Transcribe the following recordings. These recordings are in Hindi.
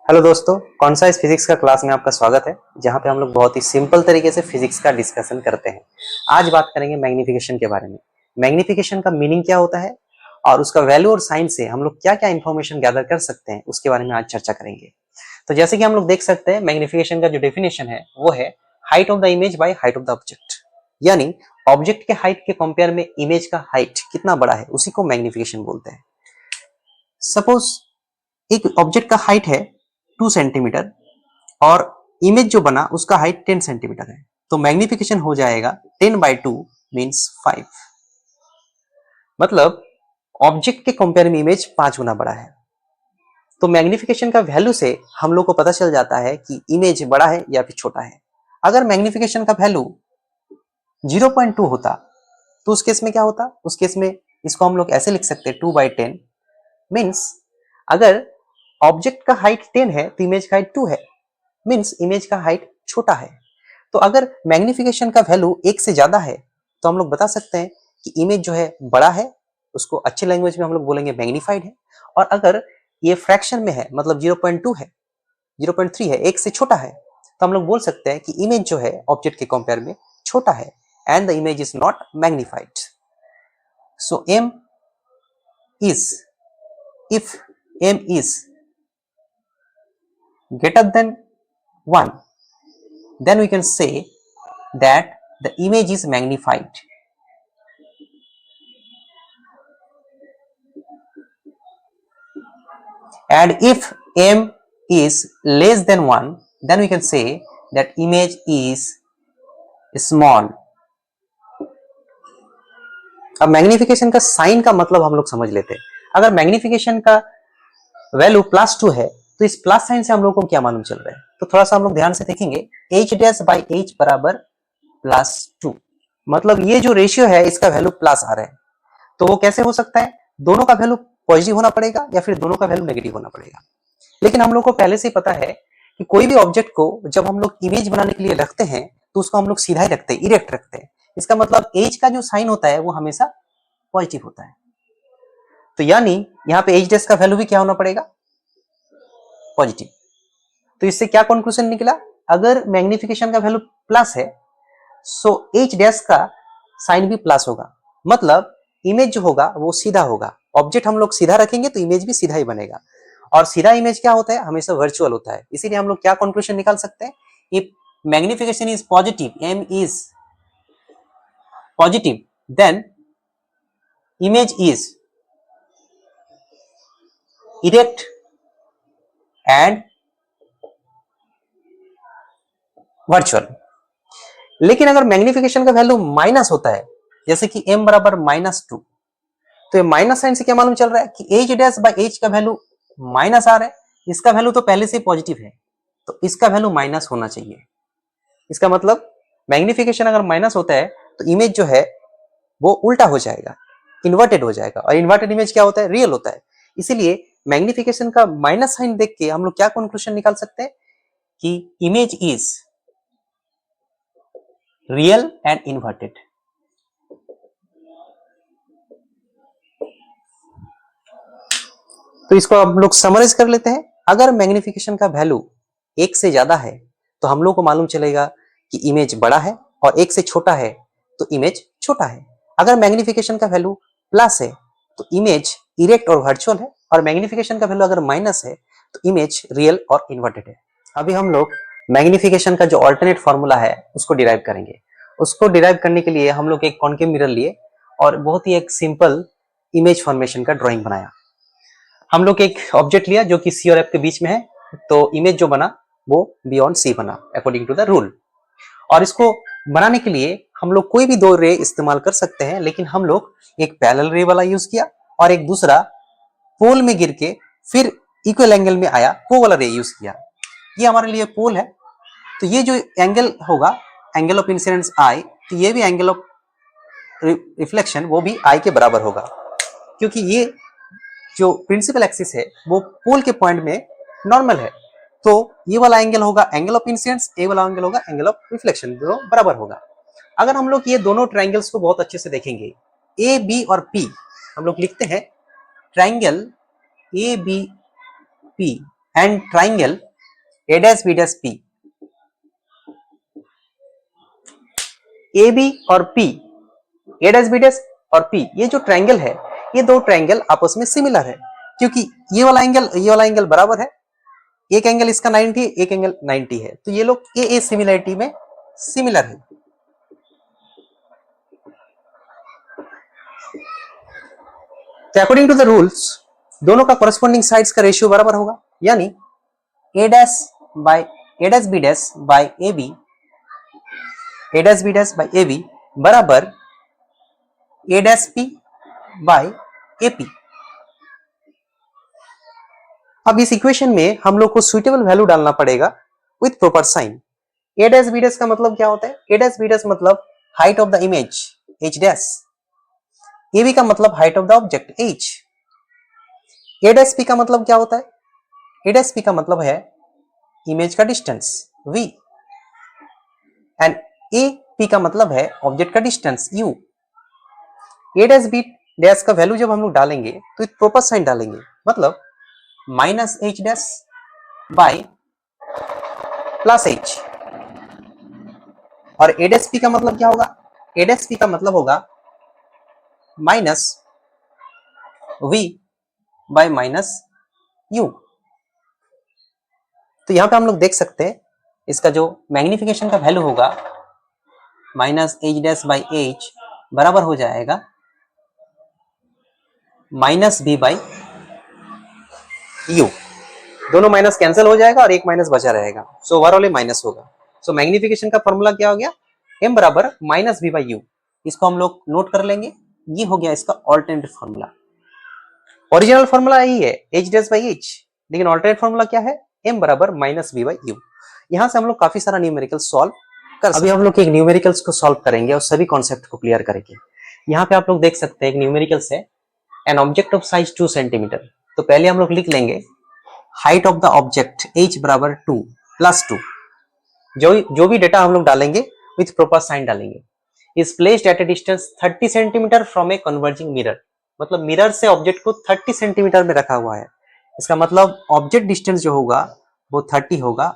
हेलो दोस्तों, कॉन्साइज फिजिक्स का क्लास में आपका स्वागत है। जहां पे हम लोग बहुत ही सिंपल तरीके से फिजिक्स का डिस्कशन करते हैं। आज बात करेंगे मैग्नीफिकेशन के बारे में। मैग्नीफिकेशन का मीनिंग क्या होता है और उसका वैल्यू और साइन से हम लोग क्या क्या इंफॉर्मेशन गैदर कर सकते हैं, उसके बारे में आज चर्चा करेंगे। तो जैसे कि हम लोग देख सकते हैं, मैग्नीफिकेशन का जो डेफिनेशन है वो है height of the image by height of the object. यानी ऑब्जेक्ट के हाइट के कंपेयर में इमेज का हाइट कितना बड़ा है, उसी को मैग्नीफिकेशन बोलते हैं। सपोज एक ऑब्जेक्ट का हाइट है 2 सेंटीमीटर और इमेज जो बना उसका हाइट 10 सेंटीमीटर है, तो मैग्निफिकेशन हो जाएगा 10/2 मीन्स 5। मतलब ऑब्जेक्ट के कंपेयर में इमेज 5 गुना बड़ा है। तो मैग्निफिकेशन का वैल्यू से हम लोग को पता चल जाता है कि इमेज बड़ा है या फिर छोटा है। अगर मैग्निफिकेशन का वैल्यू 0.2 होता तो उस केस में क्या होता, उस केस में इसको हम लोग ऐसे लिख सकते हैं 2/10 मीन्स अगर ऑब्जेक्ट का हाइट 10 है तो इमेज का हाइट 2 है, मीन्स इमेज का हाइट छोटा है। तो अगर मैग्निफिकेशन का वैल्यू 1 से ज्यादा है तो हम लोग बता सकते हैं कि इमेज जो है बड़ा है, उसको अच्छी लैंग्वेज में हम लोग बोलेंगे मैग्नीफाइड है। और अगर ये फ्रैक्शन में है, मतलब 0.2 है, 0.3 है, 1 से छोटा है, तो हम लोग बोल सकते हैं कि इमेज जो है ऑब्जेक्ट के कंपेयर में छोटा है and the image is not magnified. So m is, if m is greater than 1, then we can say that the image is magnified. And if m is less than 1, then we can say that image is small. अब मैग्निफिकेशन का साइन का मतलब हम लोग समझ लेते हैं। अगर मैग्निफिकेशन का वैल्यू +2 है तो इस प्लस साइन से हम लोग को क्या मालूम चल रहा है, तो थोड़ा सा हम लोग ध्यान से देखेंगे। h' बराबर +2, मतलब ये जो रेशियो है इसका वैल्यू प्लस आ रहा है। तो वो कैसे हो सकता है, दोनों का वैल्यू पॉजिटिव होना पड़ेगा या फिर दोनों का वैल्यू नेगेटिव होना पड़ेगा। लेकिन हम लोग को पहले से ही पता है कि कोई भी ऑब्जेक्ट को जब हम लोग इमेज बनाने के लिए रखते हैं तो उसको हम लोग सीधा ही रखते हैं, इरेक्ट रखते हैं। इसका मतलब एज का जो साइन होता है वो हमेशा पॉजिटिव होता है। तो यानी यहाँ पे एच डैश का वैल्यू भी क्या होना पड़ेगा, पॉजिटिव। तो इससे क्या कंक्लूजन निकला, अगर मैग्निफिकेशन का वैल्यू प्लस है सो एच डैश का साइन भी प्लस होगा, मतलब इमेज जो होगा वो सीधा होगा। ऑब्जेक्ट हम लोग सीधा रखेंगे तो इमेज भी सीधा ही बनेगा। और सीधा इमेज क्या होता है, हमेशा वर्चुअल होता है। इसीलिए हम लोग क्या कंक्लूजन निकाल सकते हैं, if magnification is positive, m is positive, then image is erect and virtual. लेकिन अगर मैग्निफिकेशन का वैल्यू माइनस होता है, जैसे कि m बराबर -2, तो ये माइनस साइन से क्या मालूम चल रहा है कि एच डैश बाई एच का वैल्यू माइनस आ रहा है। इसका वैल्यू तो पहले से पॉजिटिव है, तो इसका वैल्यू माइनस होना चाहिए। इसका मतलब मैग्निफिकेशन अगर माइनस होता है तो इमेज जो है वो उल्टा हो जाएगा, इन्वर्टेड हो जाएगा। और इन्वर्टेड इमेज क्या होता है, रियल होता है। इसीलिए मैग्निफिकेशन का माइनस साइन देख के हम लोग क्या कंक्लूजन निकाल सकते हैं कि image is real and inverted. तो इसको हम लोग समराइज कर लेते हैं। अगर मैग्निफिकेशन का वैल्यू 1 से ज्यादा है तो हम लोग को मालूम चलेगा कि इमेज बड़ा है, और 1 से छोटा है तो इमेज छोटा है। अगर मैग्निफिकेशन का वैल्यू प्लस है तो इमेज इरेक्ट और वर्चुअल है, और मैग्निफिकेशन का वैल्यू अगर माइनस है तो इमेज रियल और इन्वर्टेड है। अभी हम लोग मैग्निफिकेशन का जो ऑल्टरनेट फॉर्मूला है उसको डिराइव करेंगे। उसको डिराइव करने के लिए हम लोग एक कॉन्केव मिरर लिए और बहुत ही एक सिंपल इमेज फॉर्मेशन का ड्राइंग बनाया। हम लोग एक ऑब्जेक्ट लिया जो कि सी और एफ के बीच में है, तो इमेज जो बना वो बियॉन्ड सी बना अकॉर्डिंग टू द रूल। और इसको बनाने के लिए हम लोग कोई भी दो रे इस्तेमाल कर सकते हैं, लेकिन हम लोग एक पैरेलल रे वाला यूज किया और एक दूसरा पोल में गिर के फिर इक्वल एंगल में आया वो वाला रे यूज किया। ये हमारे लिए पोल है, तो ये जो एंगल होगा, एंगल ऑफ इंसिडेंस आई, तो ये भी एंगल ऑफ रिफ्लेक्शन वो भी आई के बराबर होगा, क्योंकि ये जो प्रिंसिपल एक्सिस है वो पोल के पॉइंट में नॉर्मल है। तो ये वाला एंगल होगा एंगल ऑफ इंसिडेंस, ये वाला एंगल होगा एंगल ऑफ रिफ्लेक्शन, दोनों बराबर होगा। अगर हम लोग ये दोनों ट्रायंगल्स को बहुत अच्छे से देखेंगे, ए बी और पी, हम लोग लिखते हैं triangle A B P and triangle A dash B dash P, A B और P, A dash B dash और पी, ये जो ट्रायंगल है ये दो ट्रायंगल आपस में सिमिलर है, क्योंकि ये वाला एंगल बराबर है, एक एंगल इसका 90 एक एंगल 90 है, तो ये लोग ए सिमिलरिटी में सिमिलर है। तो अकॉर्डिंग टू द रूल्स दोनों का कोरस्पॉन्डिंग साइड्स का रेशियो बराबर होगा, यानी A dash B dash by A B, A dash B dash by A B बराबर A dash P by A P. अब इस इक्वेशन में हम लोग को सुइटेबल वैल्यू डालना पड़ेगा with proper sign. A dash B dash का मतलब क्या होता है? ए डैश बी डैश मतलब height of the image H dash, A B का मतलब height of the object H. A dash P का मतलब क्या होता है? ए डैश पी का मतलब है इमेज का distance v, and A P का मतलब है ऑब्जेक्ट का डिस्टेंस u। ए डैश बी डैश का वैल्यू जब हम लोग डालेंगे तो एक प्रॉपर साइन डालेंगे, मतलब minus H dash by plus H. और ए डैश पी का मतलब क्या होगा? ए डैश पी का मतलब होगा minus v bye minus u। तो यहां पे हम लोग देख सकते हैं इसका जो मैग्निफिकेशन का वैल्यू होगा minus H dash by H बराबर हो जाएगा माइनस बी बाई यू। दोनों माइनस कैंसिल हो जाएगा और एक माइनस बचा रहेगा, सो ओवरऑल माइनस होगा। सो मैग्निफिकेशन का फॉर्मूला क्या हो गया? m बराबर माइनस बी बाई यू। इसको हम लोग नोट कर लेंगे, ये हो गया इसका ऑल्टरनेटिव फॉर्मूला। ओरिजिनल फॉर्मूला यही है एच डैश बाई एच, लेकिन ऑल्टरनेट फॉर्मूला क्या है? m बराबर माइनस बी बाई यू। यहां से हम लोग काफी सारा न्यूमेरिकल सॉल्व कर, अभी हम लोग एक न्यूमेरिकल्स को सॉल्व करेंगे और सभी कॉन्सेप्ट को क्लियर करेंगे। यहाँ पे आप लोग देख सकते हैं एक न्यूमेरिकल्स है an object of size 2 centimetre. तो पहले हम लोग लिख लेंगे height of the object h बराबर 2 प्लस 2। जो भी डेटा हम लोग डालेंगे विथ प्रॉपर साइन डालेंगे। Is placed at A distance 30 centimetre from a converging mirror, मतलब मिरर से ऑब्जेक्ट को 30 सेंटीमीटर में रखा हुआ है। इसका मतलब ऑब्जेक्ट डिस्टेंस जो होगा वो 30 होगा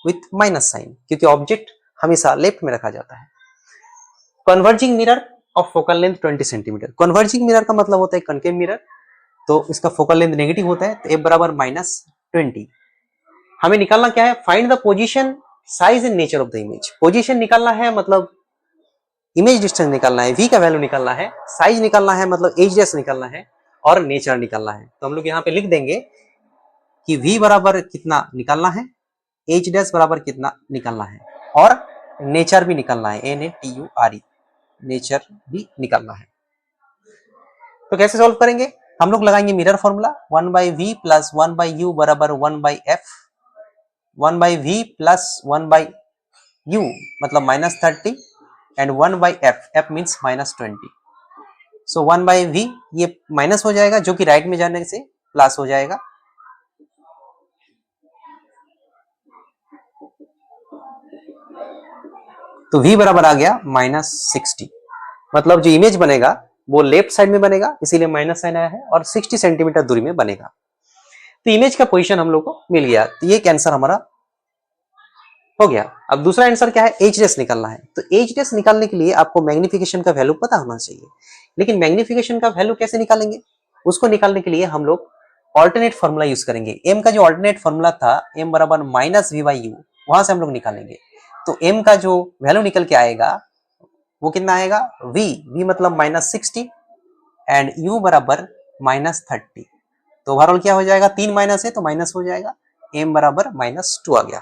विथ माइनस साइन, क्योंकि ऑब्जेक्ट हमेशा लेफ्ट में रखा जाता है। Converging mirror of focal length 20 centimetre. Converging mirror का मतलब होता है कनकेव मिरर, तो इसका फोकल लेंथ नेगेटिव होता है, तो f बराबर माइनस 20। हमें निकालना क्या है? Find the position size and nature of the image. Position निकालना है मतलब इमेज डिस्टेंस निकालना है, v का वैल्यू निकालना है, साइज निकालना है मतलब एच डैश निकालना है, और नेचर निकालना है। तो हम लोग यहाँ पे लिख देंगे कि v बराबर कितना निकालना है, एच डैश बराबर कितना निकालना है, और नेचर भी निकालना है, NATURE, नेचर भी निकालना है। तो कैसे सॉल्व करेंगे? हम लोग लगाएंगे mirror formula 1 by V plus 1 by U बराबर 1 by F. 1 by V plus 1 by U मतलब minus 30 and 1 by F, F means minus 20। So 1 by V ये माइनस हो जाएगा, जो कि राइट में जाने से प्लस हो जाएगा। तो v बराबर आ गया माइनस 60, मतलब जो इमेज बनेगा वो लेफ्ट साइड में बनेगा, इसीलिए माइनस साइन आया है, और 60 सेंटीमीटर दूरी में बनेगा। तो इमेज का पोजीशन हम लोग को मिल गया, तो ये आंसर हमारा हो गया। अब दूसरा आंसर क्या है? एच डैश निकालना है। तो एच डैश निकालने के लिए आपको मैग्निफिकेशन का वैल्यू पता होना चाहिए, लेकिन मैग्निफिकेशन का वैल्यू कैसे निकालेंगे? उसको निकालने के लिए हम लोग ऑल्टरनेट फॉर्मूला यूज करेंगे। m का जो ऑल्टरनेट फॉर्मूला था m बराबर माइनस वी बाई यू, वहां से हम लोग निकालेंगे। तो m का जो वैल्यू निकल के आएगा वो कितना आएगा? v मतलब माइनस 60 एंड u बराबर माइनस 30। तो ओवरऑल क्या हो जाएगा? 3 माइनस है तो माइनस हो जाएगा, m बराबर माइनस 2 आ गया।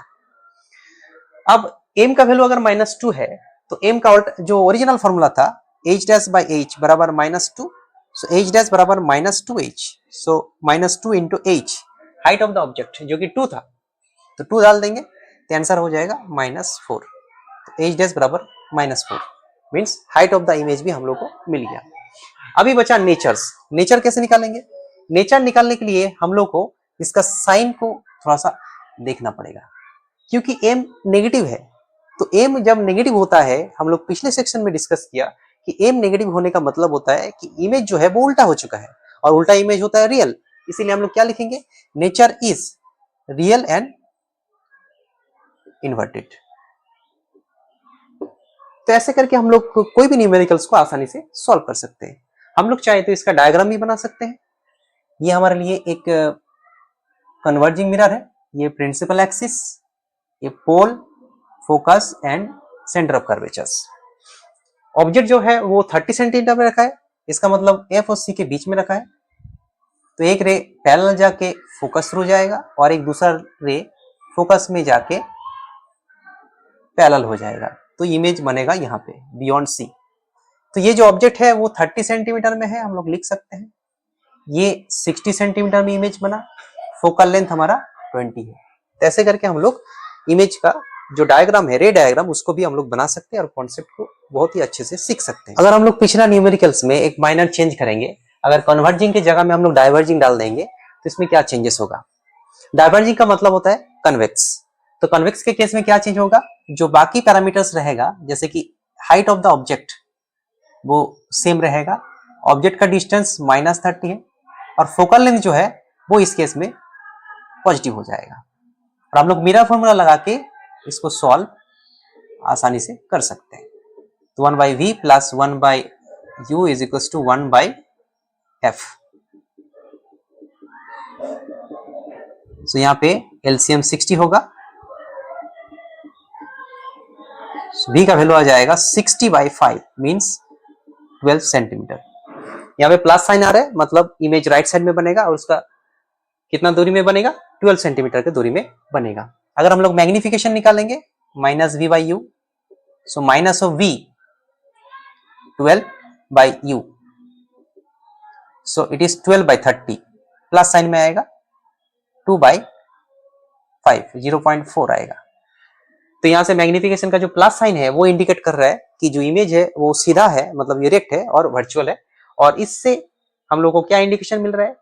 अब m का वैल्यू अगर माइनस 2 है तो m का जो ओरिजिनल फॉर्मूला था h डैश बाई h बराबर माइनस 2, सो h डैश बराबर minus 2h, so minus 2 into h, height of the object जो कि 2 था, तो 2 डाल देंगे तो आंसर हो जाएगा माइनस 4। तो h डैश बराबर minus 4 means height of the image भी हम लोग को मिल गया। अभी बचा नेचर्स। नेचर कैसे निकालेंगे? नेचर निकालने के लिए हम लोग को इसका साइन को थोड़ा सा देखना पड़ेगा, क्योंकि m नेगेटिव है। तो m जब नेगेटिव होता है, हम लोग पिछले सेक्शन में डिस्कस किया कि m नेगेटिव होने का मतलब होता है कि इमेज जो है वो उल्टा हो चुका है, और उल्टा इमेज होता है रियल। इसीलिए हम लोग क्या लिखेंगे? Nature is real and inverted. तो ऐसे करके हम लोग कोई भी न्यूमेरिकल्स को आसानी से सॉल्व कर सकते हैं। हम लोग चाहे तो इसका डायग्राम भी बना सकते हैं। ये हमारे लिए एक कन्वर्जिंग मिरर है, ये प्रिंसिपल एक्सिस, ये pole, focus and centre of curvatures. Object जो है वो 30 सेंटीमीटर में रखा है, इसका मतलब एफ और सी के बीच में रखा है। तो एक रे पैरेलल जाके फोकस थ्रू जाएगा और एक दूसरा रे फोकस में जाके पैरेलल हो जाएगा, तो इमेज बनेगा यहाँ पे बियॉन्ड सी। तो ये जो ऑब्जेक्ट है वो 30 सेंटीमीटर में है, हम लोग लिख सकते हैं। ये 60 सेंटीमीटर में इमेज बना, फोकल लेंथ हमारा 20 है। तो ऐसे करके हम लोग इमेज का जो डायग्राम है, रे डायग्राम, उसको भी हम लोग बना सकते हैं और कॉन्सेप्ट को बहुत ही अच्छे से सीख सकते हैं। अगर हम लोग पिछला न्यूमेरिकल्स में एक माइनर चेंज करेंगे, अगर कन्वर्जिंग की जगह में हम लोग डाइवर्जिंग डाल देंगे तो इसमें क्या चेंजेस होगा। डाइवर्जिंग का मतलब होता है कन्वेक्स। तो कन्वेक्स के केस में क्या चेंज होगा, जो बाकी पैरामीटर्स रहेगा जैसे कि हाइट ऑफ द ऑब्जेक्ट वो सेम रहेगा, ऑब्जेक्ट का डिस्टेंस -30 है और फोकल लेंथ जो है वो इस केस में पॉजिटिव हो जाएगा। और हम लोग मिरर फॉर्मूला लगा के इसको सॉल्व आसानी से कर सकते हैं। तो 1/v + 1/u = 1/f। तो यहाँ पे एलसीएम 60 होगा, v का वैल्यू आ जाएगा 60/5 मीन्स 12 सेंटीमीटर। यहाँ पे प्लस साइन आ रहा है, मतलब इमेज राइट साइड में बनेगा और उसका कितना दूरी में बनेगा, 12 सेंटीमीटर की दूरी में बनेगा। अगर हम लोग मैग्निफिकेशन निकालेंगे -v/u, so minus of v 12/u, so it is 12/30, plus sign में आएगा 2/5, 0.4 आएगा। तो यहाँ से मैग्निफिकेशन का जो प्लस साइन है वो इंडिकेट कर रहा है कि जो इमेज है वो सीधा है, मतलब इरेक्ट है और वर्चुअल है। और इससे हम लोग को क्या इंडिकेशन मिल रहा है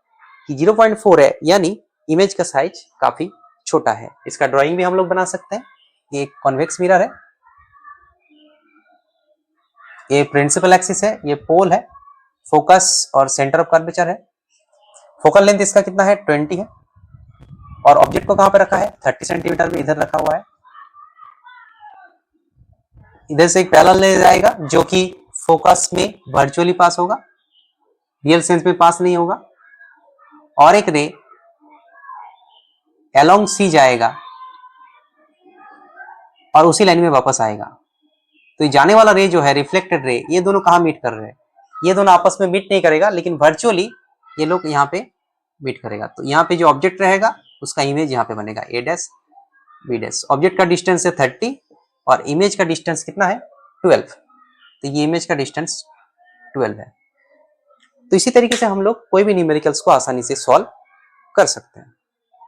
कि 0.4 है, यानी इमेज का साइज काफी छोटा है। इसका ड्राइंग भी हम लोग बना सकते हैं। ये एक कॉन्वेक्स मिरर है, ये प्रिंसिपल एक्सिस है, ये पोल है, फोकस और सेंटर ऑफ कर्वेचर है। फोकल लेंथ इसका कितना है, 20 है। और ऑब्जेक्ट को कहां पे रखा है, 30 सेंटीमीटर में इधर रखा हुआ है। इधर से एक पैरेलल ले जाएगा जो कि फोकस में वर्चुअली पास होगा, रियल सेंस में पास नहीं होगा। और एक रे अलोंग सी जाएगा और उसी लाइन में वापस आएगा। तो ये जाने वाला रे जो है, रिफ्लेक्टेड रे, ये दोनों कहां मीट कर रहे हैं, ये दोनों आपस में मीट नहीं करेगा, लेकिन वर्चुअली ये लोग यहाँ पे मीट करेगा। तो यहाँ पे जो ऑब्जेक्ट रहेगा उसका इमेज यहाँ पे बनेगा a', b'। ऑब्जेक्ट का डिस्टेंस है 30 और इमेज का डिस्टेंस कितना है, 12। तो ये इमेज का डिस्टेंस 12 है। तो इसी तरीके से हम लोग कोई भी न्यूमेरिकल्स को आसानी से सॉल्व कर सकते हैं।